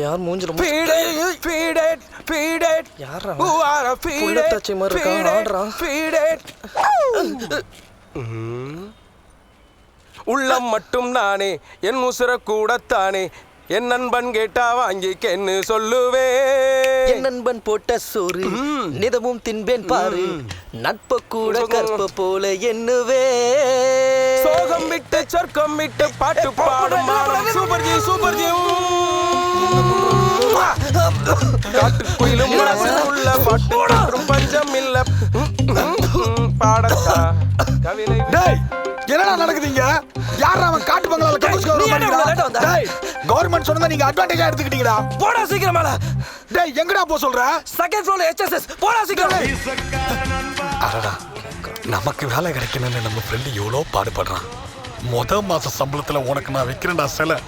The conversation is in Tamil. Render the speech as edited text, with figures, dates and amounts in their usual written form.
யார் மூஞ்சில யாரா புள்ளத்தாச்சி மாதிரி இருக்கான் ஆடுறான். உள்ளம் மட்டும் நானே என் உசுர கூடத்தானே என் நண்பன் கேட்டா வாங்கிக்கன்னு சொல்லுவே. என் நண்பன் போட்ட சோறு நிதமும் தின்பேன் பாரு, நட்ப கூட கற்ப போல எண்ணுவே. சோகம் விட்டு சொர்க்கம் விட்டு பாட்டு பாடும் சூப்பர்ஜி சூப்பர்ஜி. காட்டுக்குயிலும் உள்ள பாட்டு மற்றும் பஞ்சம் இல்ல பாடத்தா கவிதை. என்னடா நடக்குதுங்க? யாரா அவன் காட்டு பங்களால கவர்மெண்ட் சொன்னதை நீங்க அட்வான்டேஜா எடுத்துக்கிட்டீங்கடா. போடா சீக்கிரம் மேல. டேய் எங்கடா போ சொல்ற? செகண்ட் ஃப்ளோர்ல HSS. போடா சீக்கிரம். அடடா, நமக்கு வேலை கிடைக்கணும்னு நம்ம ஃப்ரெண்ட் எவ்வளோ பாடுபடுறான். மாச சம்பளத்துல உனக்கு நான் வைக்கிறேன்டா சிலை.